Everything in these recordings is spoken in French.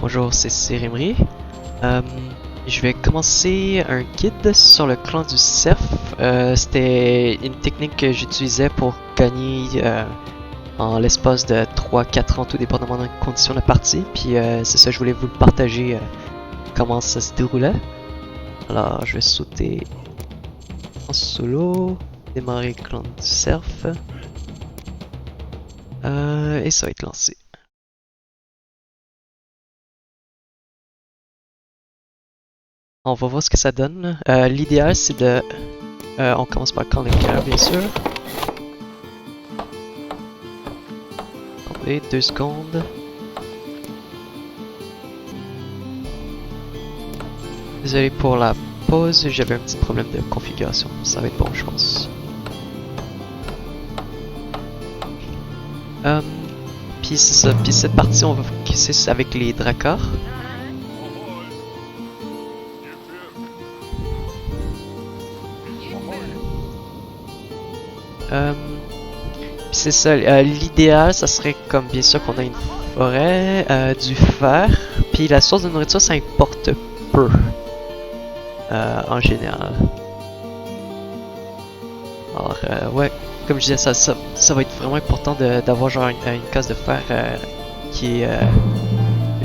Bonjour, c'est Cérémerie. Euh, je vais commencer un guide sur le clan du cerf. C'était une technique que j'utilisais pour gagner en l'espace de 3-4 ans, tout dépendamment des conditions de la partie. Puis c'est ça, je voulais vous le partager comment ça se déroulait. Alors, je vais sauter en solo, démarrer clan du cerf. Et ça va être lancé. On va voir ce que ça donne. L'idéal, c'est de... on commence par le camp de cœur, bien sûr. Attendez, 2 secondes. Désolé pour la pause, j'avais un petit problème de configuration. Ça va être bon, je pense. Puis c'est ça. Puis cette partie, on va focuser avec les Drakars. Puis c'est ça. L'idéal, ça serait comme bien sûr qu'on a une forêt, du fer. Puis la source de nourriture, ça importe peu. En général. Alors, ouais, comme je disais, ça va être vraiment important d'avoir genre une case de fer qui est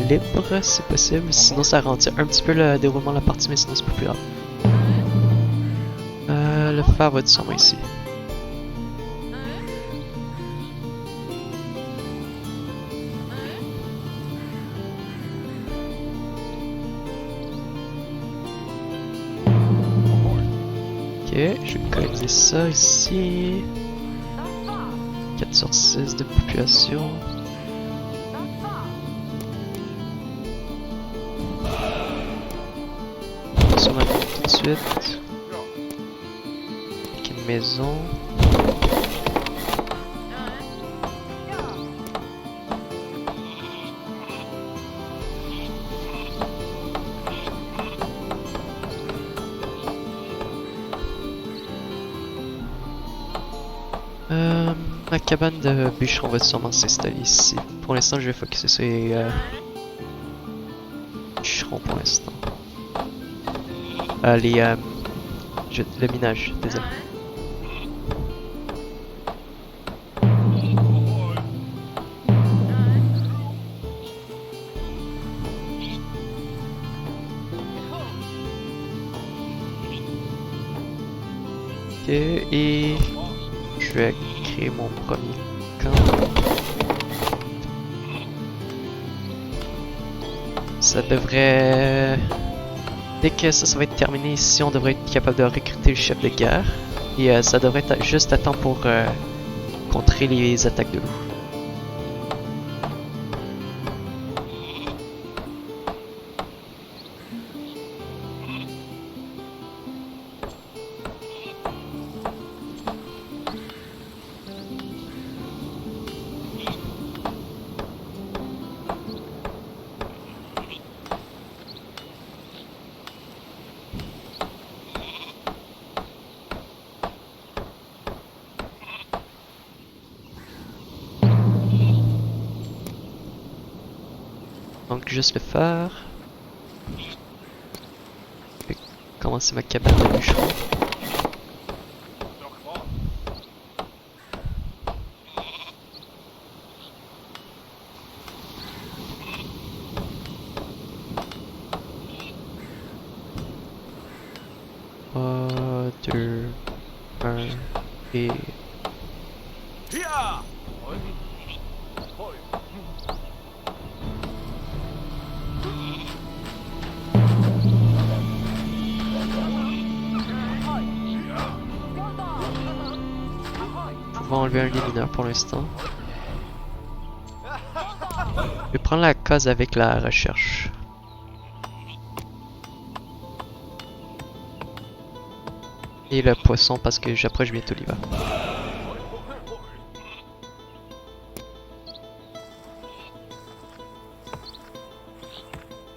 libre, si possible. Sinon, ça ralentit un petit peu le déroulement de la partie, mais sinon, c'est plus grave. Le fer va être sûrement ici. Ok, je vais coloniser ça ici. 4 sur 6 de population. Sur ma tout de suite. Avec une maison. La cabane de bûcheron va sûrement s'installer ici. Pour l'instant, je vais focuser sur les bûcherons pour l'instant. Le minage, désolé. Ok, et je vais créer mon premier camp. Ça devrait... Dès que ça va être terminé ici, on devrait être capable de recruter le chef de guerre. Et ça devrait être juste à temps pour contrer les attaques de loups. Donc juste le faire. Je vais commencer ma cabane de bûcheron. Deux, un, et... On va enlever un lit mineur pour l'instant. Je vais prendre la case avec la recherche. Et le poisson parce que j'approche bientôt l'hiver.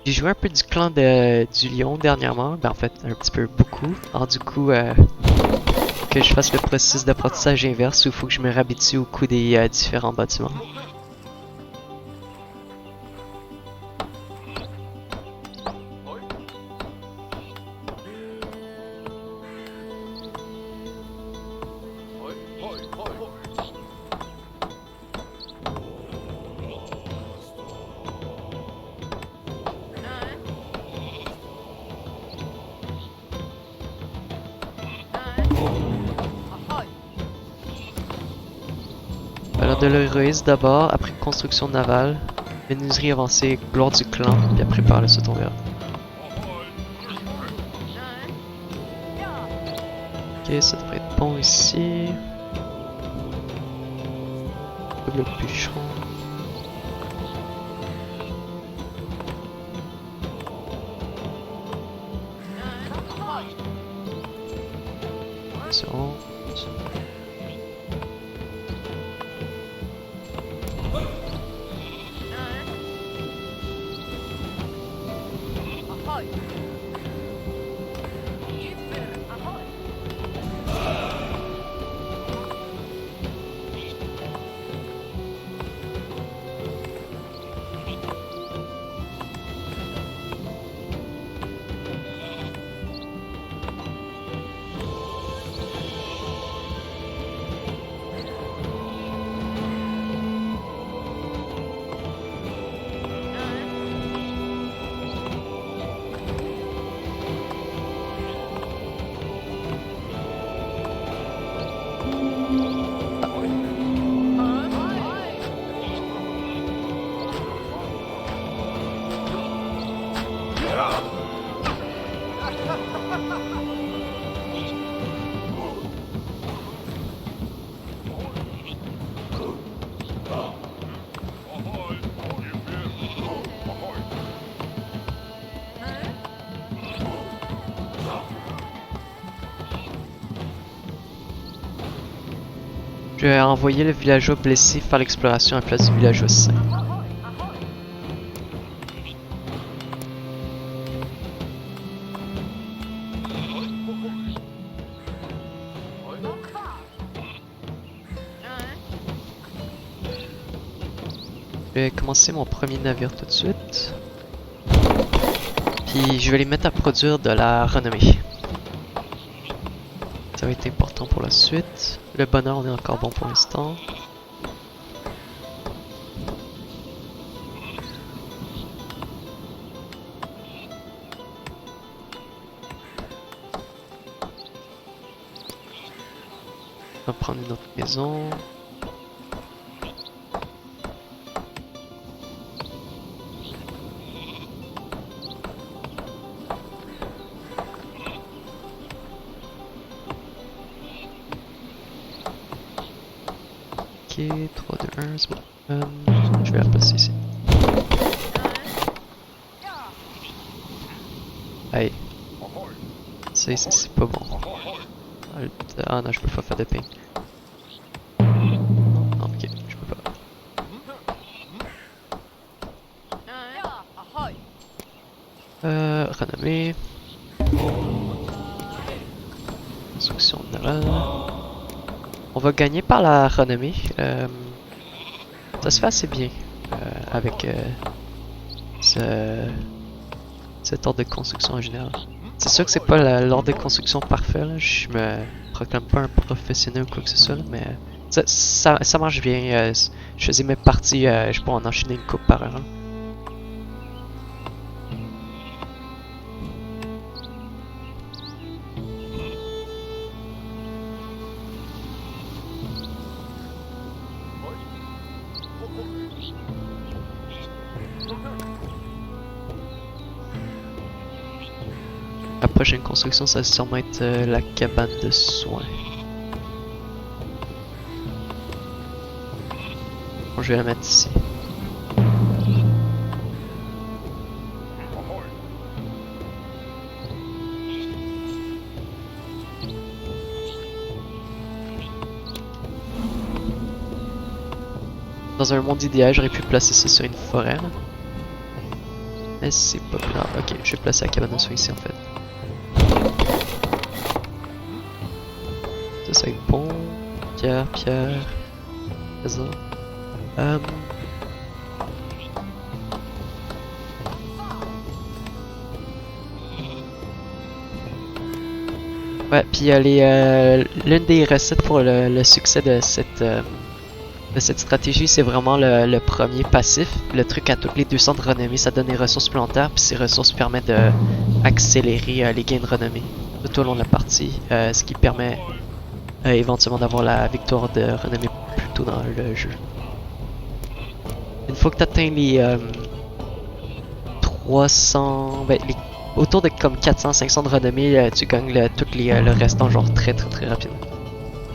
J'ai joué un peu du clan du lion dernièrement, ben en fait un petit peu beaucoup. Alors du coup, que je fasse le processus d'apprentissage inverse où il faut que je me réhabitue au coût des différents bâtiments. de l'héroïsme d'abord, après construction navale, menuiserie avancée, gloire du clan, puis après par la suite on verra. Ok, ça devrait être bon ici. Double bûcheron. Attention. Je vais envoyer le villageois blessé faire l'exploration à la place du villageois sain. Je vais commencer mon premier navire tout de suite. Puis je vais les mettre à produire de la renommée. Ça va être important pour la suite. Le bonheur, on est encore bon pour l'instant. On va prendre une autre maison. Ok, 3, 2, 1, c'est bon. Je vais la placer ici. Hey. C'est pas bon. Ah non, je peux pas faire de ping. Non, ok, je peux pas. Renommée. Construction navale. On va gagner par la renommée. Ça se fait assez bien avec cet ordre de construction en général. C'est sûr que c'est pas l'ordre de construction parfait, là. Je me proclame pas un professionnel ou quoi que ce soit, là, mais ça marche bien. Je faisais mes parties, je peux en enchaîner une coupe par heure. La prochaine construction, ça va sûrement être la cabane de soins. Bon, je vais la mettre ici. Dans un monde idéal, j'aurais pu placer ça sur une forêt, là. Mais c'est pas grave. Ok, je vais placer la cabane de soins ici en fait. Ça va être bon. Pierre, ça. Ouais, puis l'une des recettes pour le succès de cette stratégie, c'est vraiment le premier passif. Le truc à toutes les 200 de renommée, ça donne des ressources supplémentaires, puis ces ressources permettent d'accélérer les gains de renommée tout au long de la partie, ce qui permet éventuellement d'avoir la victoire de renommée plus tôt dans le jeu. faut que tu atteignes les 300, ben, autour de comme 400-500 de renommée, tu gagnes le restant genre très rapidement.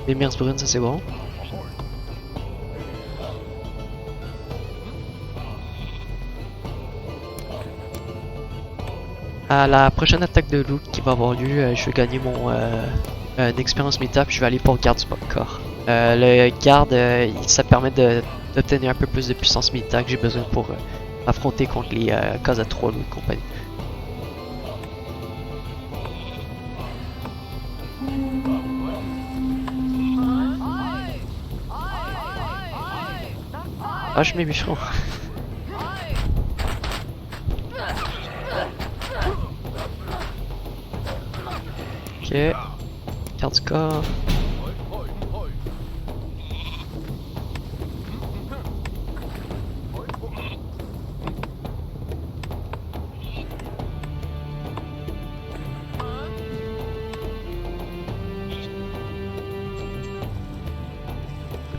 Les Mers brunes, ça c'est bon. À la prochaine attaque de loup qui va avoir lieu, je vais gagner mon une expérience militaire puis je vais aller pour garde du corps. Le garde, ça permet d'obtenir un peu plus de puissance militaire que j'ai besoin pour affronter contre les cases à 3 loups et compagnie. Ah, je mets bûcheron. Ok. Garde du corps.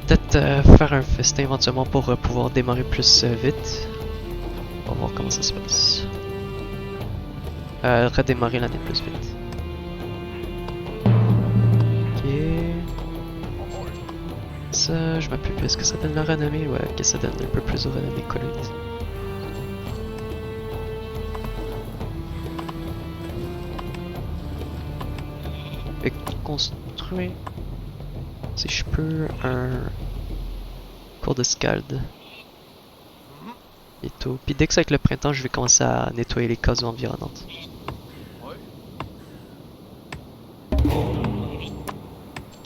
Peut-être faire un festin éventuellement pour pouvoir démarrer plus vite. On va voir comment ça se passe. Redémarrer l'année plus vite. Ok. Ça, je m'appuie plus. Est-ce que ça donne la renommée? Ouais, ok, ça donne un peu plus de renommée coloniste. Fait construire, si je peux, un cours de scald. Et tout. Puis dès que c'est avec le printemps, je vais commencer à nettoyer les cases environnantes.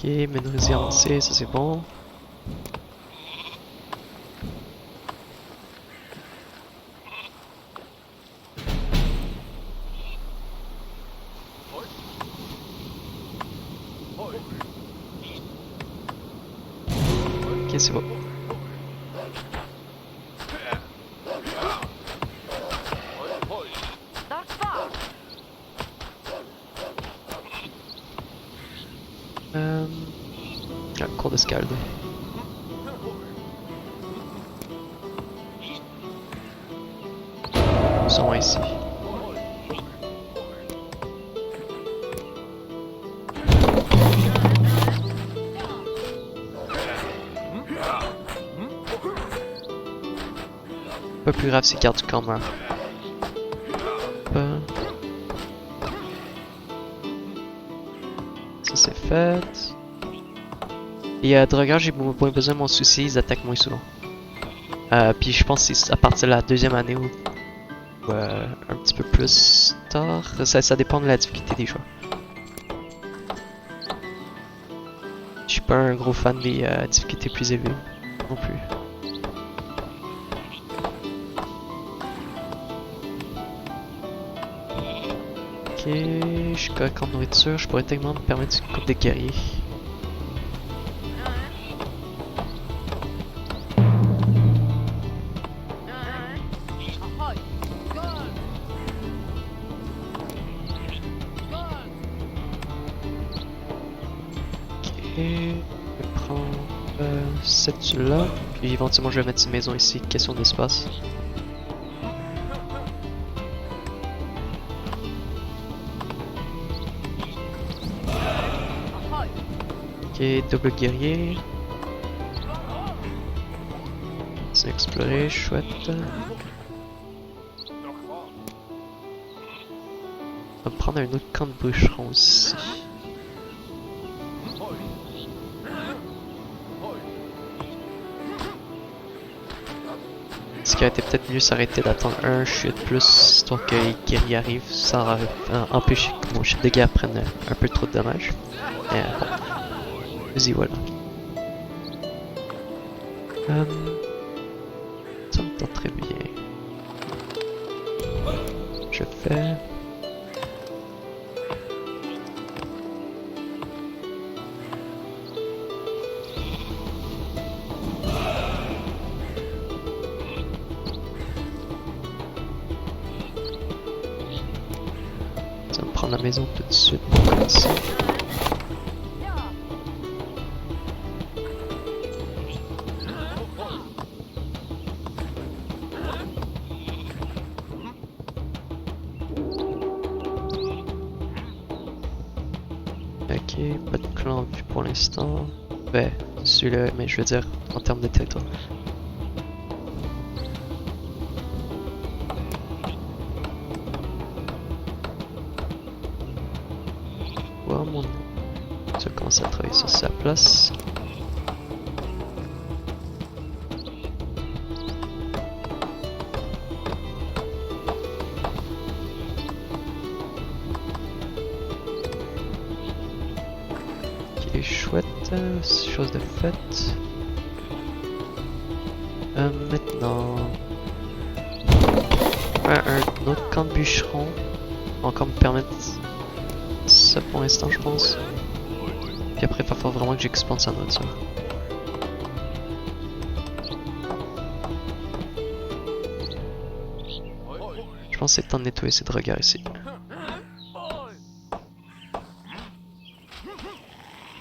Ok, menuiserie avancée, ça c'est bon. Ok, c'est bon. Un cours de scald. Nous sommes ici. Pas plus grave si garde du camp meurt. Ça c'est fait. Et Draugr, j'ai moins besoin de mon souci, ils attaquent moins souvent. Puis je pense que c'est à partir de la deuxième année ou un petit peu plus tard. Ça dépend de la difficulté des joueurs. Je suis pas un gros fan des difficultés plus élevées non plus. Ok, je suis correct en nourriture, je pourrais tellement me permettre une coupe de guerrier. Je vais prendre cette là, puis éventuellement je vais mettre une maison ici, question d'espace. Ok, double guerrier. C'est exploré, chouette. On va prendre un autre camp de bûcheron aussi. Ce qui aurait été peut-être mieux, ça aurait été d'attendre un chute plus, histoire que les guerriers arrivent sans empêcher que mon chef de guerre prenne un peu trop de dommages. Mais bon, nous y voilà. Ça me tente très bien. Je fais... Ça va me prendre la maison tout de suite pour commencer. pas de clan vu pour l'instant. Ben, celui-là, mais je veux dire en termes de territoire. Ouais, mon... Tu vas commencer à travailler sur sa place. Ok, chouette, chose de faite. Maintenant, un autre camp de bûcheron. Encore me permettre ça pour l'instant, je pense. Puis après, il va falloir vraiment que j'expande sa nourriture. Je pense que c'est temps de nettoyer ces drogueurs ici.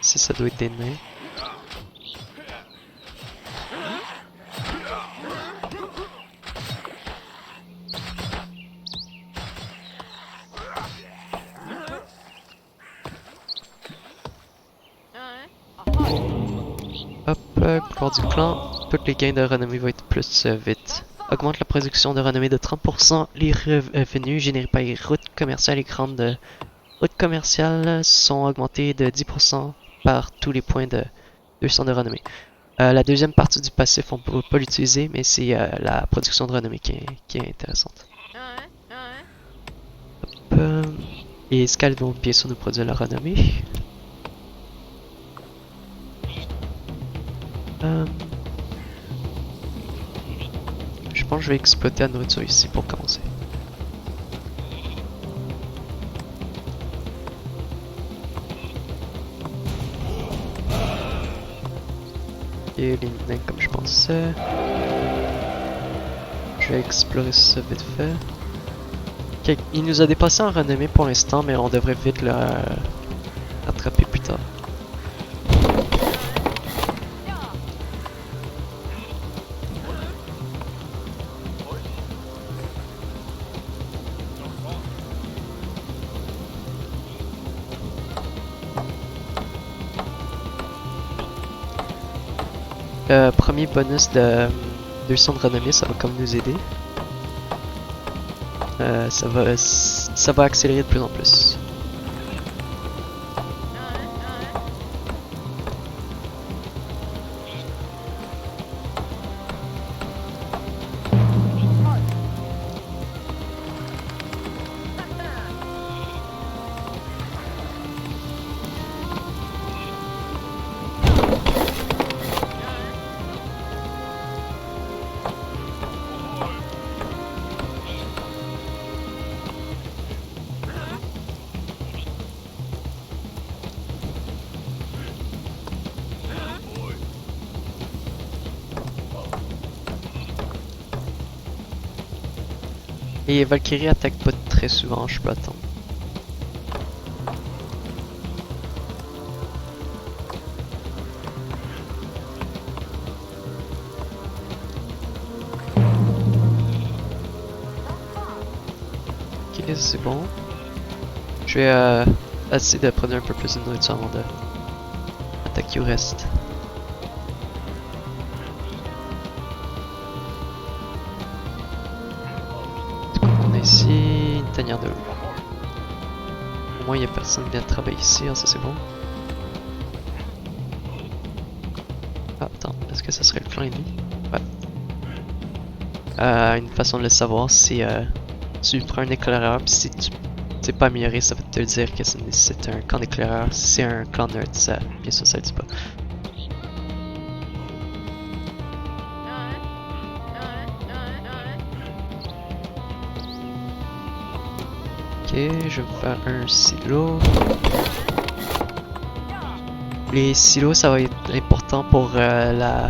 Si ça doit être des nains. Hop, gloire du clan, tous les gains de renommée vont être plus vite. Augmente la production de renommée de 30%, les revenus générés par les routes commerciales et grandes routes commerciales sont augmentés de 10% par tous les points de 200 de renommée. La deuxième partie du passif, on peut pas l'utiliser, mais c'est la production de renommée qui est intéressante. Hop, et escale vont bien sûr nous produire la renommée. Je pense que je vais exploiter la nourriture ici pour commencer. Et les nains comme je pensais. Je vais explorer ça vite fait. Okay, il nous a dépassé en renommée pour l'instant, mais on devrait vite le rattraper plus tard. Le premier bonus de 200 de renommée, ça va comme nous aider. Ça va accélérer de plus en plus. Et Valkyrie attaque pas très souvent, je peux attendre. Ok, c'est bon. Je vais essayer de prendre un peu plus de nourriture avant de attaquer au reste. Ici, une tanière de l'eau. Au moins, il n'y a personne qui vient de travailler ici, hein, ça c'est bon. Ah, attends, est-ce que ça serait le clan ennemi? Ouais. Une façon de le savoir, c'est tu prends un éclaireur, puis si tu t'es pas amélioré, ça va te dire que c'est un camp d'éclaireur. Si c'est un clan nerd, ça, bien sûr, ça le dit pas. Ok, je vais me faire un silo. Les silos, ça va être important pour la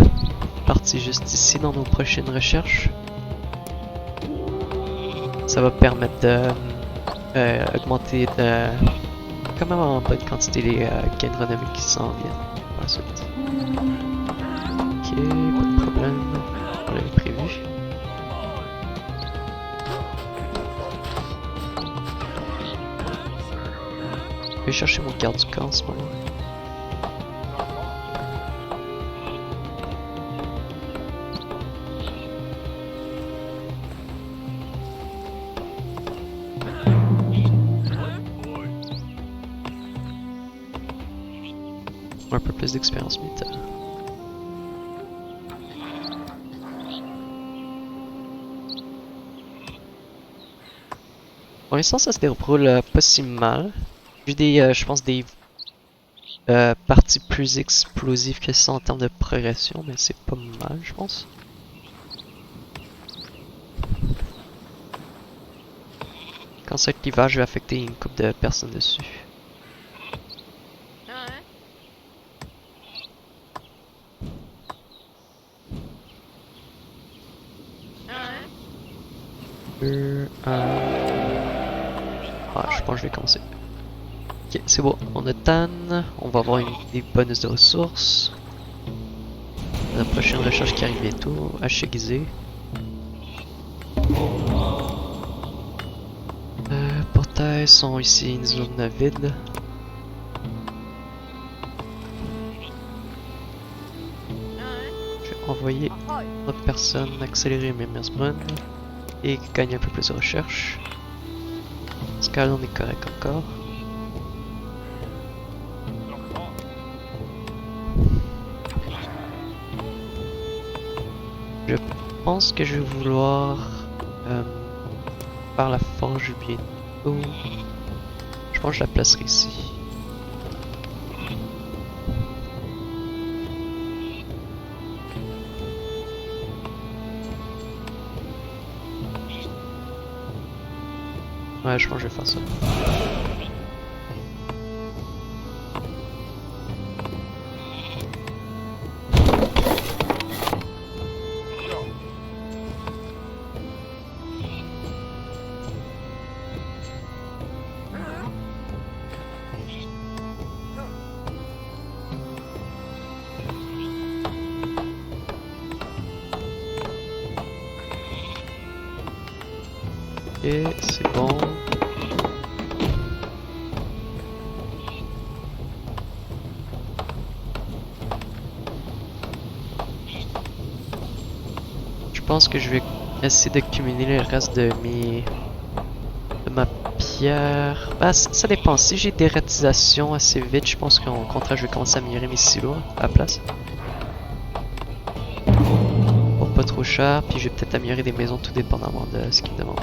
partie juste ici dans nos prochaines recherches. Ça va permettre de augmenter quand même en bonne quantité les gains de renommée qui s'en viennent par la suite. Ok, pas de problème, on l'avait prévu. Je vais chercher mon garde du corps en ce moment. Un peu plus d'expérience militaire. Pour l'instant, ça se déroule pas si mal. J'ai des, je pense, des parties plus explosives que ça en termes de progression, mais c'est pas mal, je pense. Quand ce clivage va affecter une couple de personnes dessus. Je pense que je vais commencer. Ok, c'est bon, on a Tan, on va avoir des bonus de ressources. La prochaine recherche qui arrive bientôt, Ashigizé. Portails sont ici une zone vide. Je vais envoyer notre personne accélérer mes Meersbrunn et gagner un peu plus de recherche. Parce que là on est correct encore. Je pense que je vais vouloir faire la forge bientôt. Je pense que je la placerai ici. Ouais, je pense que je vais faire ça. Et c'est bon. Je pense que je vais essayer d'accumuler le reste de ma pierre. Bah, ça dépend. Si j'ai des réalisations assez vite, je pense qu'au contraire, je vais commencer à améliorer mes silos à la place. Pour pas trop cher, puis je vais peut-être améliorer des maisons tout dépendamment de ce qu'ils me demandent.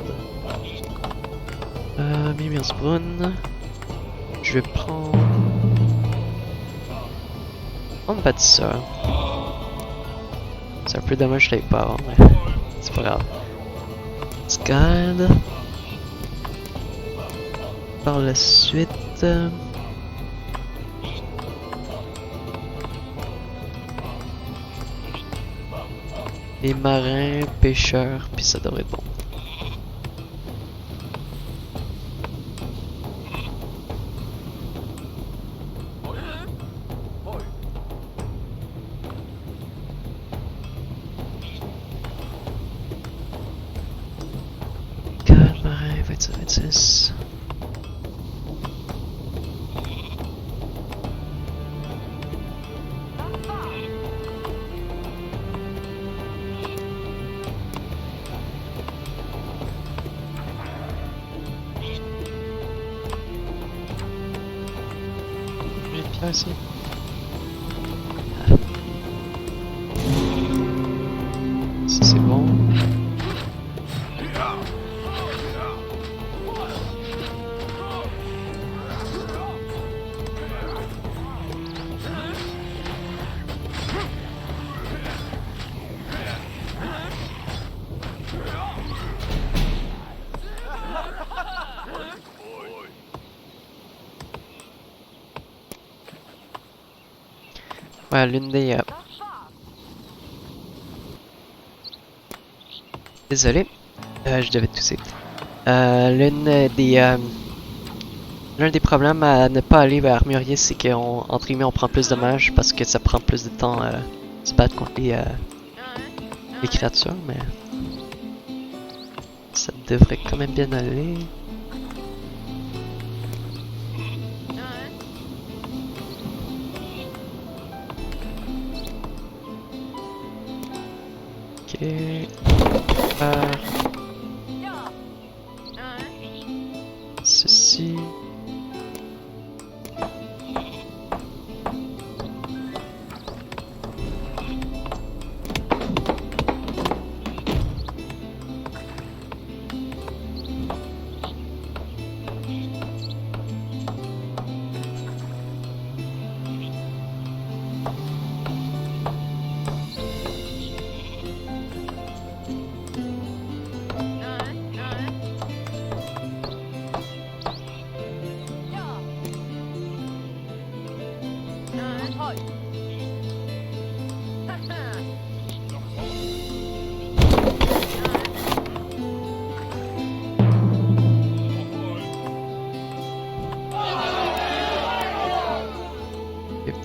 Meersbrunn. Je vais prendre un bâtisseur. C'est un peu dommage que je l'avais pas avant, mais c'est pas grave. Scald. Par la suite. Les marins, pêcheurs, puis ça devrait être bon. Marin, 25-26. J'ai une pierre ici. Ça c'est bon. Ouais, l'une des... Désolé, je devais tousser. L'un des problèmes à ne pas aller vers Armurier, c'est qu'entre guillemets, on prend plus de dommages parce que ça prend plus de temps à se battre contre les créatures, mais ça devrait quand même bien aller. Ok. Ceci.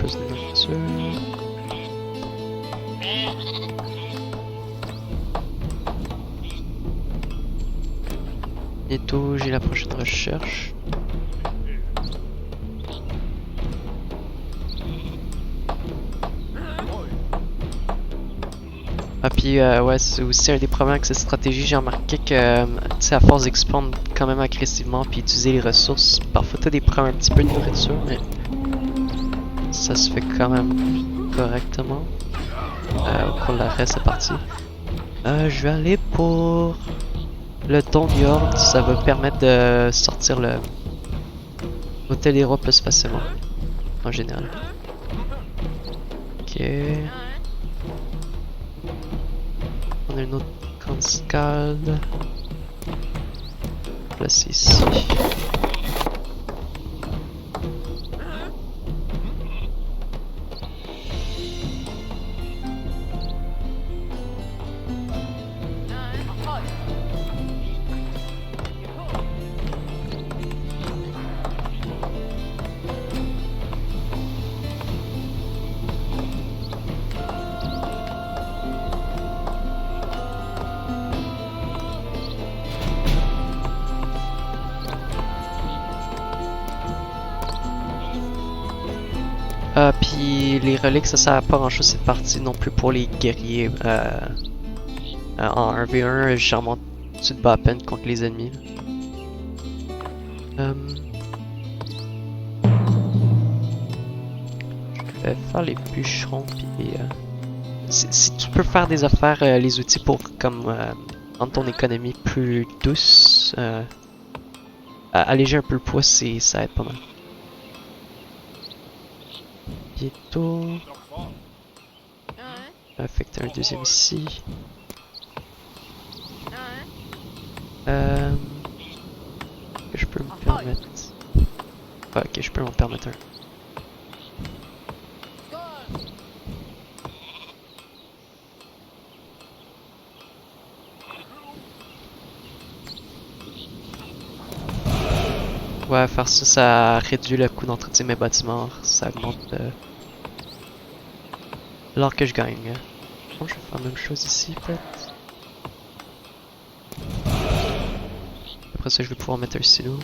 plus de nourriture. Bientôt, j'ai la prochaine recherche. Ah puis ouais, c'est aussi un des problèmes avec cette stratégie, j'ai remarqué que tu sais, à force d'expandre quand même agressivement puis utiliser les ressources, parfois t'as des problèmes un petit peu de nourriture, mais ça se fait quand même correctement au cours de la reste de partie. Je vais aller pour le don du Horde, ça va permettre de sortir l'hôtel des rois plus facilement, en général. Ok. On a une autre grande scalde. Placée ici. Puis les reliques, ça sert à pas grand chose cette partie non plus pour les guerriers. En 1v1, généralement, tu te bats à peine contre les ennemis. Je vais faire les bûcherons, puis si tu peux faire des affaires, les outils pour comme rendre ton économie plus douce, alléger un peu le poids, ça aide pas mal. Bientôt. Affecter un deuxième ici. Que je peux me permettre. Ah, ok, je peux m'en permettre un. Ouais, faire ça, ça réduit le coût d'entretien de mes bâtiments. Ça augmente l'or que je gagne. Bon, je vais faire la même chose ici, peut-être. Après ça, je vais pouvoir mettre un silo.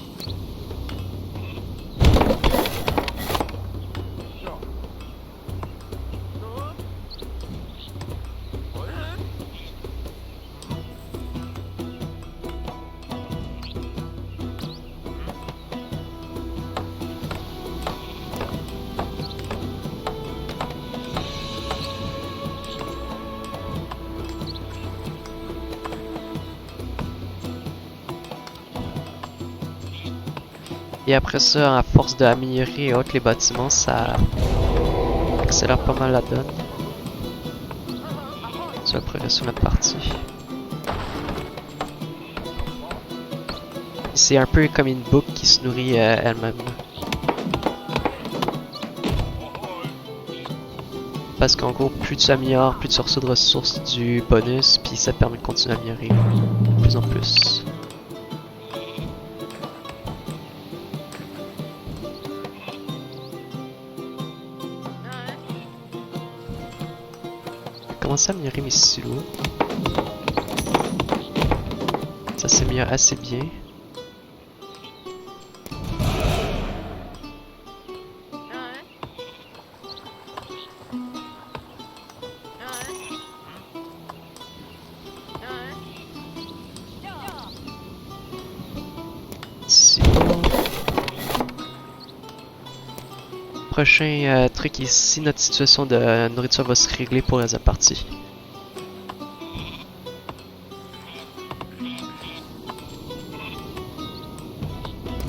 Et après ça, à force d'améliorer et autres les bâtiments, ça accélère pas mal la donne. Ça va progresser sur notre partie. C'est un peu comme une boucle qui se nourrit elle-même. Parce qu'en gros, plus tu améliores, plus tu reçois de ressources du bonus, puis ça te permet de continuer à améliorer de plus en plus. Commencer à améliorer mes silos. Ça s'améliore assez bien. Prochain truc ici, notre situation de nourriture va se régler pour la partie.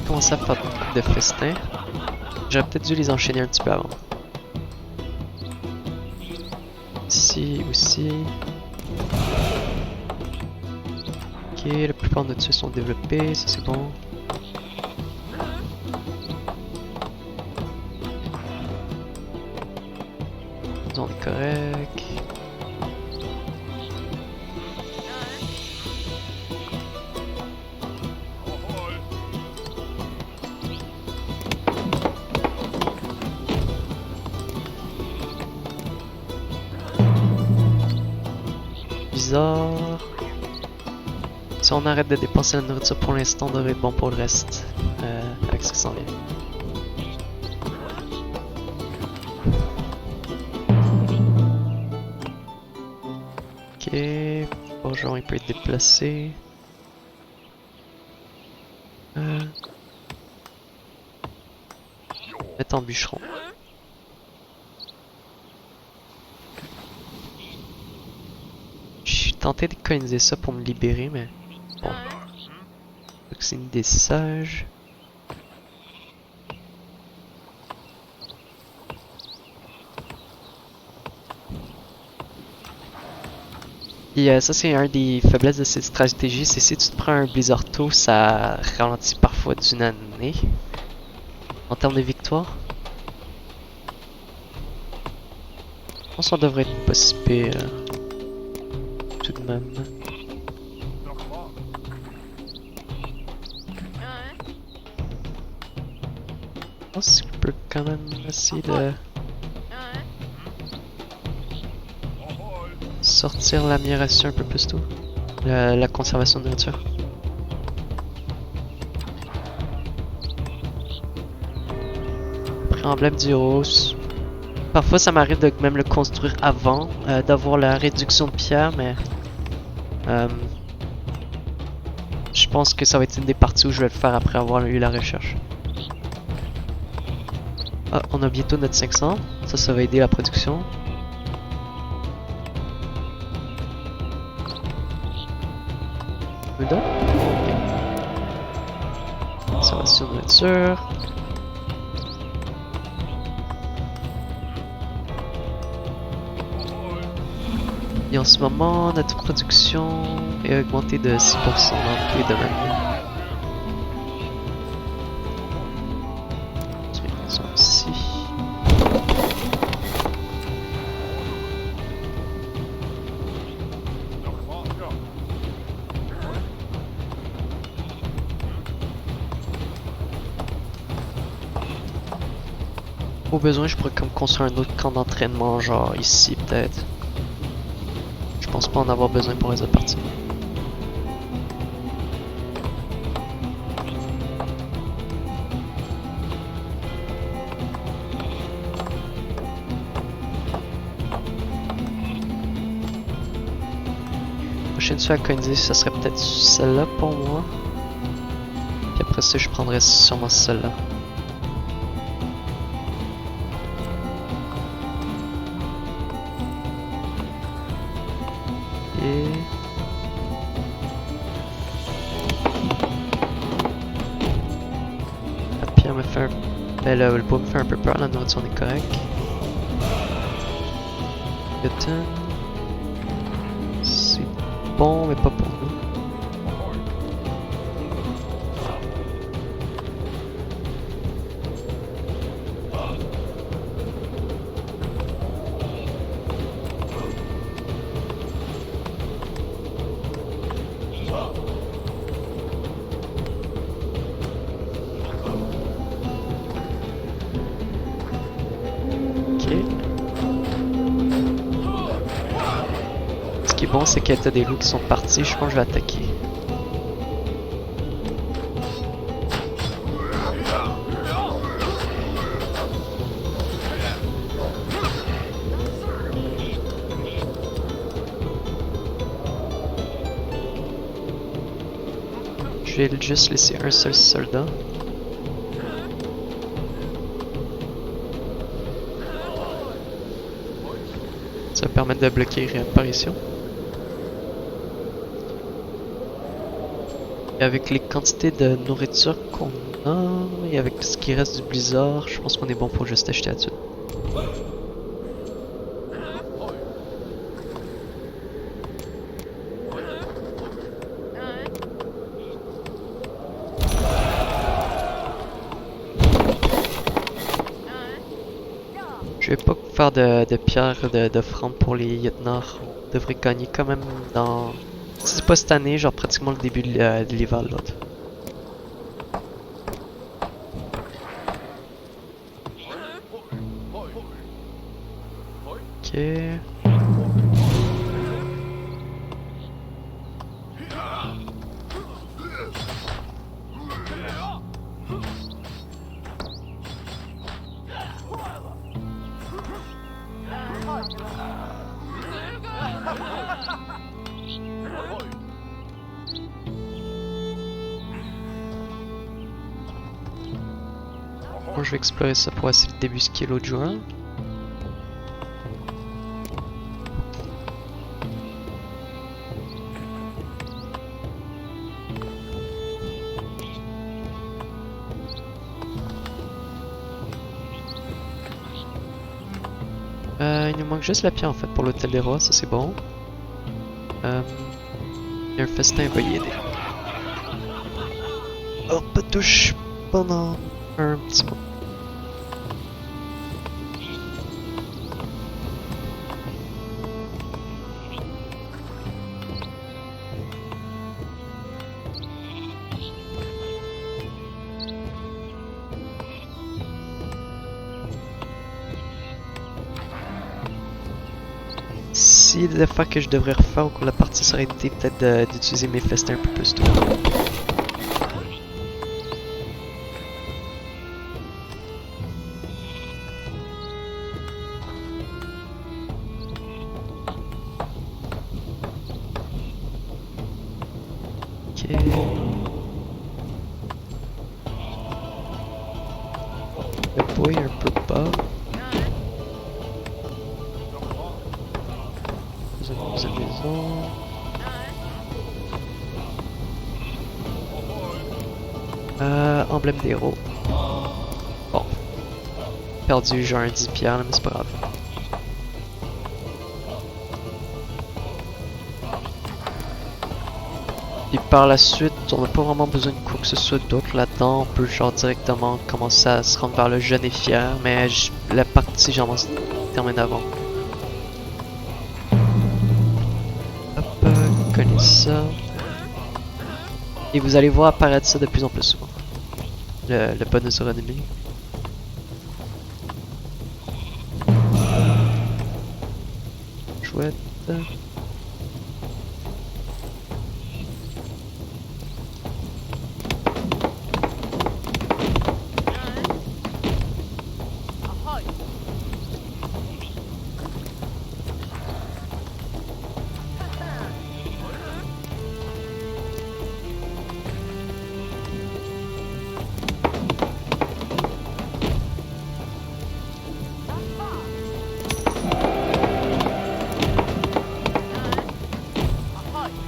Commencer à faire beaucoup de festins. J'aurais peut-être dû les enchaîner un petit peu avant. Ici aussi. Ok, la plupart de nos tuiles sont développées, ça c'est bon. On est correct. blizzard. Si on arrête de dépenser la nourriture pour l'instant, on devrait être bon pour le reste. Avec ce qui s'en vient. Ok, forgeron il peut être déplacé. Mettre en bûcheron. Je suis tenté de coloniser ça pour me libérer, mais bon. C'est une idée sage. Et ça c'est un des faiblesses de cette stratégie, c'est si tu te prends un blizzard tôt, ça ralentit parfois d'une année. En termes de victoire. Je pense qu'on devrait être pas si pire, tout de même. Je pense qu'on peut quand même essayer de sortir l'amélioration un peu plus tôt. La conservation de nourriture. Emblème du rose. Parfois ça m'arrive de même le construire avant d'avoir la réduction de pierre, mais je pense que ça va être une des parties où je vais le faire après avoir eu la recherche. Ah, on a bientôt notre 500. Ça va aider la production. Ok. Conservation de nourriture. Et en ce moment, notre production est augmentée de 6% dans tous les domaines. Ils sont ici. Au besoin, je pourrais comme construire un autre camp d'entraînement, genre ici peut-être. Je pense pas en avoir besoin pour les autres parties. La prochaine fois à coloniser, ça serait peut-être celle-là pour moi. Puis après ça, je prendrais sûrement celle-là. La pierre me fait un... Ben, le bois me fait un peu peur, la nourriture est correcte. Cotton. C'est bon, mais pas pour nous. Ce qui est bon, c'est qu'il y a des loups qui sont partis. Je pense que je vais attaquer. Je vais juste laisser un seul soldat. Ça va permettre de bloquer les réapparitions. Et avec les quantités de nourriture qu'on a, et avec ce qui reste du blizzard, je pense qu'on est bon pour juste acheter là-dessus. Je vais pas faire de pierre d'offrande pour les lieutenants. On devrait gagner quand même dans... Si c'est pas cette année, genre pratiquement le début de l'hiver l'autre. Ok. Moi je vais explorer ça pour essayer de débusquer l'autre joueur. Il nous manque juste la pierre en fait pour l'hôtel des rois, ça c'est bon. Et un festin va y aider. Oh, pas de touche pendant un petit moment. Si il y a des affaires que je devrais refaire au cours de la partie, ça aurait été peut-être d'utiliser mes festins un peu plus tôt. Ok. Le bois est un peu bas. Nous avons maison. Emblème des héros. Bon. Perdu genre un 10 pierres, mais c'est pas grave. Et par la suite, on n'a pas vraiment besoin de quoi que ce soit d'autre là-dedans. On peut genre directement commencer à se rendre vers le jeune et fier, mais la partie genre termine avant. Hop, connais ça. Et vous allez voir apparaître ça de plus en plus souvent. Le bonus renommé. Chouette.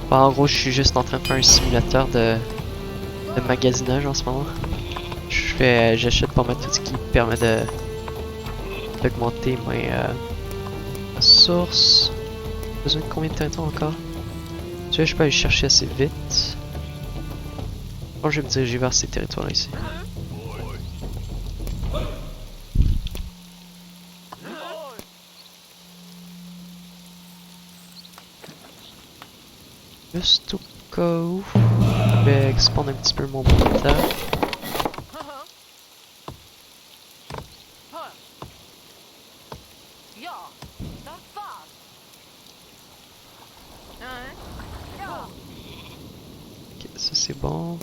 Bon, en gros, je suis juste en train de faire un simulateur de magasinage en ce moment. J'achète pas mal tout ce qui permet d'augmenter mes ressources. Besoin de combien de territoires encore? Tu vois, je peux aller chercher assez vite. Bon, je vais me diriger vers ces territoires-là ici. Juste au cas où, je vais expandre un petit peu mon militaire. Ok, ça c'est bon.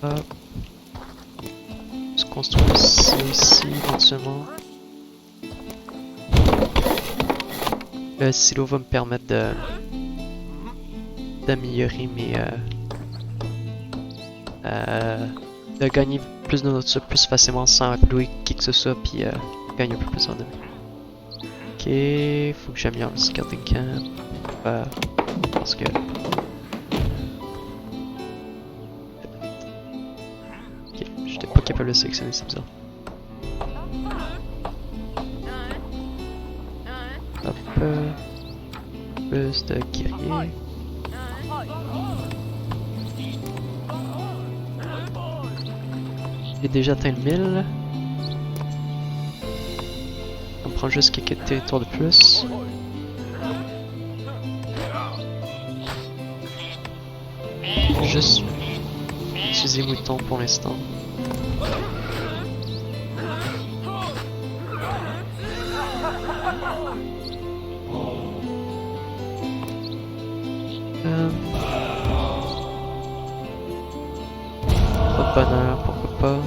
Hop. Je construis ça ici éventuellement. Le silo va me permettre d'améliorer mes de gagner plus de notes plus facilement sans louer qui que ce soit puis gagner un peu plus en demi. Ok, faut que j'améliore le scouting camp parce que ok, j'étais pas capable de sélectionner, c'est bizarre. Hop, plus de guerriers. J'ai déjà atteint le 1000. On prend juste quelques territoires de plus. Juste utiliser mouton pour l'instant. Trop de bonheur, pourquoi pas.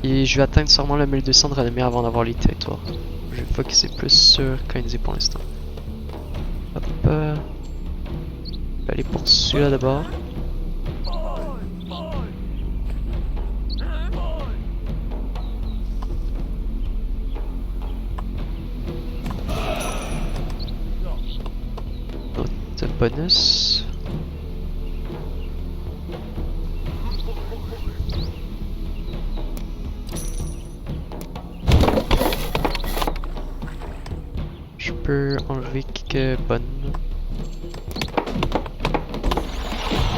Et je vais atteindre sûrement le 1200 de renommée avant d'avoir les territoires. Je vais focuser plus sur Kenzie pour l'instant. Hop. Je vais aller pour celui-là d'abord. Notre bonus. Je peux enlever quelques bonnes.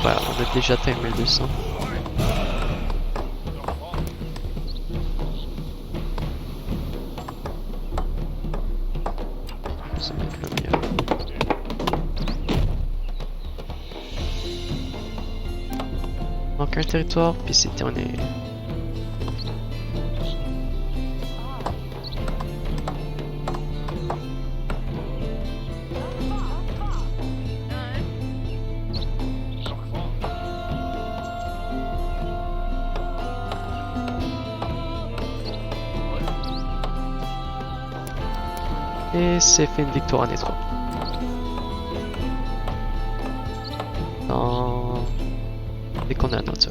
Voilà, on a déjà atteint 1200. Ça va être le meilleur. Donc un territoire, puis c'est terminé. Et c'est fait une victoire en étroit. Dès qu'on a un autre ça.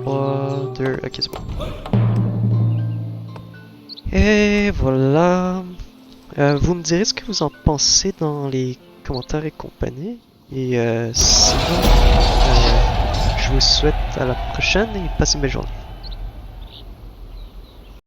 Trois, deux, ok c'est bon. Et voilà. Vous me direz ce que vous en pensez dans les commentaires et compagnie. Et sinon, je vous souhaite à la prochaine et passez une belle journée.